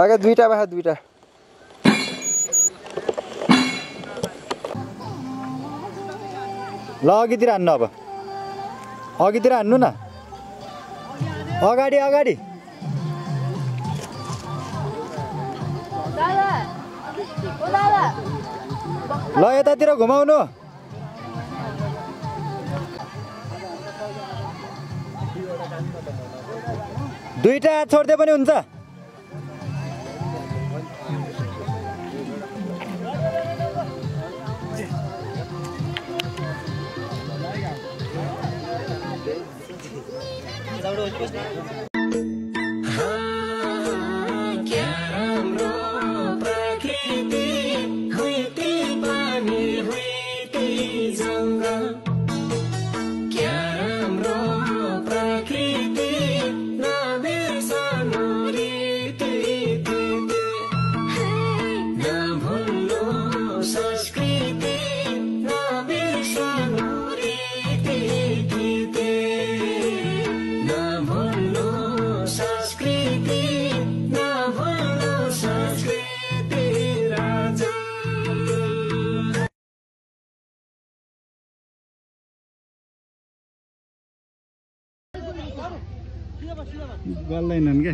आगे दुईटा बाखा दुईटा ल अघितिर हान्नु अब अघितिर हान्नु न अगाडि अगाडि ल यतातिर घुमाउनु दुईटा छोड्दै पनि हुन्छ गल्दैनन् के